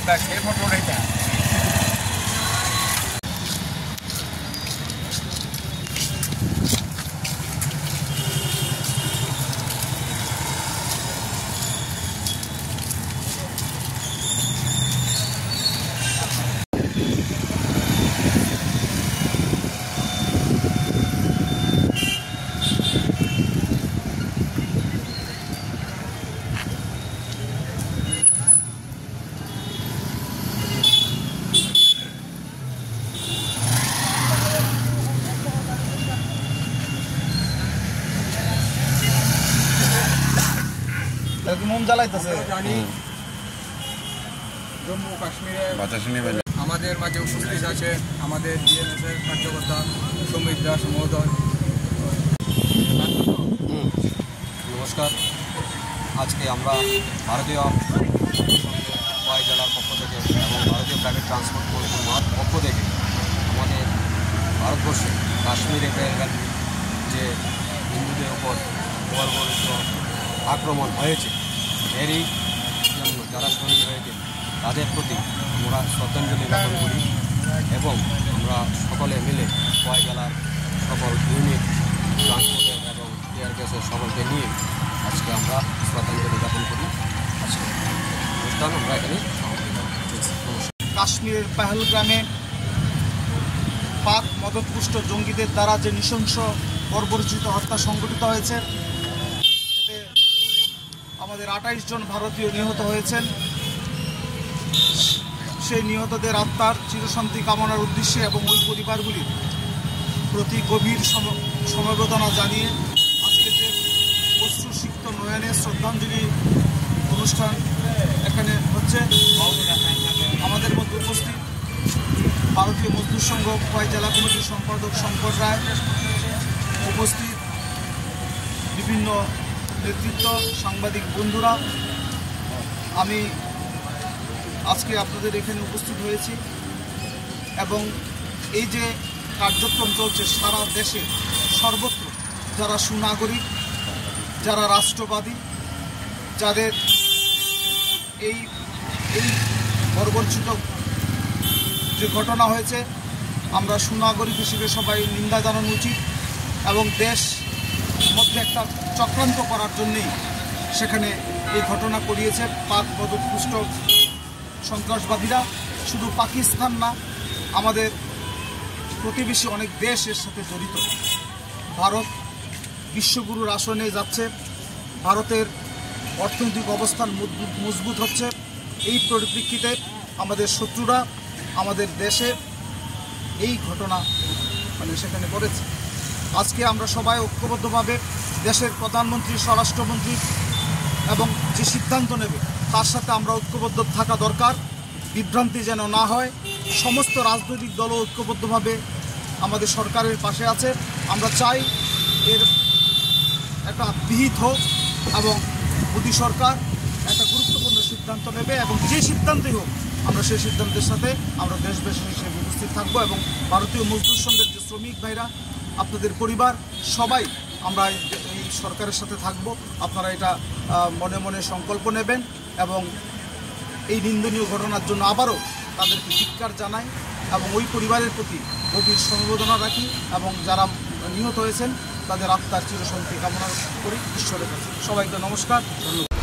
সে ফটোটাই দেয়। মোম জ্বালাইতেছে। জানি জম্মু কাশ্মীরে আমাদের মাঝে উপস্থিত আছে আমাদের বিএনএসের কার্যকর্তা সমীর দাস মহোদয়। নমস্কার। আজকে আমরা ভারতীয় খোয়াই জেলার পক্ষ থেকে এবং ভারতীয় প্রাইভেট ট্রান্সপোর্ট কর্তৃপক্ষের পক্ষ থেকে আমাদের ভারতবর্ষে কাশ্মীরে যে হিন্দুদের উপর বর্বরিত আক্রমণ হয়েছে এরই জন্য যারা শহীদ হয়েছে তাদের প্রতি আমরা শ্রদ্ধাঞ্জলি জ্ঞাপন করি এবং আমরা সকলে মিলে খোয়াই জেলার সকল ইউনিট ট্রান্সপোর্টের এবং এয়ার গ্যাসের সকলকে নিয়ে আজকে আমরা শ্রদ্ধাঞ্জলি জ্ঞাপন করি। আজকে অনুষ্ঠান আমরা এখানে কাশ্মীরের পেহেলগ্রামে পাক মদতপুষ্ট জঙ্গিদের দ্বারা যে নৃশংস বর্বরচিত হত্যা সংঘটিত হয়েছে, এতে আমাদের 28 জন ভারতীয় নিহত হয়েছেন। সেই নিহতদের আত্মার চিরশান্তি কামনার উদ্দেশ্যে এবং ওই পরিবারগুলির প্রতি গভীর সমবেদনা জানিয়ে আজকে যে অশ্রুসিক্ত নয়নে শ্রদ্ধাঞ্জলি অনুষ্ঠান এখানে হচ্ছে, আমাদের মধ্যে উপস্থিত ভারতীয় মজদুর সংঘ খোয়াই জেলা কমিটির সম্পাদক শঙ্কর রায়, উপস্থিত বিভিন্ন নেতৃত্ব, সাংবাদিক বন্ধুরা। আমি আজকে আপনাদের এখানে উপস্থিত হয়েছি এবং এই যে কার্যক্রম চলছে সারা দেশে সর্বত্র যারা সুনাগরিক, যারা রাষ্ট্রবাদী, যাদের এই বর্বরচিত যে ঘটনা হয়েছে, আমরা সুনাগরিক হিসেবে সবাই নিন্দা জানানো উচিত এবং দেশ মধ্যে একটা চক্রান্ত করার জন্যেই সেখানে এই ঘটনা করিয়েছে পাক মদতপুষ্ট সন্ত্রাসবাদীরা। শুধু পাকিস্তান না, আমাদের প্রতিবেশী অনেক দেশ এর সাথে জড়িত। ভারত বিশ্বগুরুর আসনে যাচ্ছে, ভারতের অর্থনৈতিক অবস্থান মজবুত হচ্ছে। এই পরিপ্রেক্ষিতে আমাদের শত্রুরা আমাদের দেশে এই ঘটনা সেখানে করেছে। আজকে আমরা সবাই ঐক্যবদ্ধভাবে দেশের প্রধানমন্ত্রী, স্বরাষ্ট্রমন্ত্রী এবং যে সিদ্ধান্ত নেবে তার সাথে আমরা ঐক্যবদ্ধ থাকা দরকার। বিভ্রান্তি যেন না হয়। সমস্ত রাজনৈতিক দলও ঐক্যবদ্ধভাবে আমাদের সরকারের পাশে আছে। আমরা চাই এর একটা বিহিত হোক এবং মোদী সরকার একটা গুরুত্বপূর্ণ সিদ্ধান্ত নেবে এবং যে সিদ্ধান্তই হোক আমরা সেই সিদ্ধান্তের সাথে আমরা দেশবাসী হিসেবে উপস্থিত থাকবো এবং ভারতীয় মজদুর সংঘের যে শ্রমিক ভাইরা, আপনাদের পরিবার, সবাই আমরা এই সরকারের সাথে থাকব। আপনারা এটা মনে মনে সংকল্প নেবেন এবং এই নিন্দনীয় ঘটনার জন্য আবারও তাদেরকে ধিক্কার জানাই এবং ওই পরিবারের প্রতি গভীর সমবেদনা রাখি এবং যারা নিহত হয়েছেন তাদের আত্মার চিরশান্তি কামনা করি ঈশ্বরের কাছে। সবাইকে নমস্কার, ধন্যবাদ।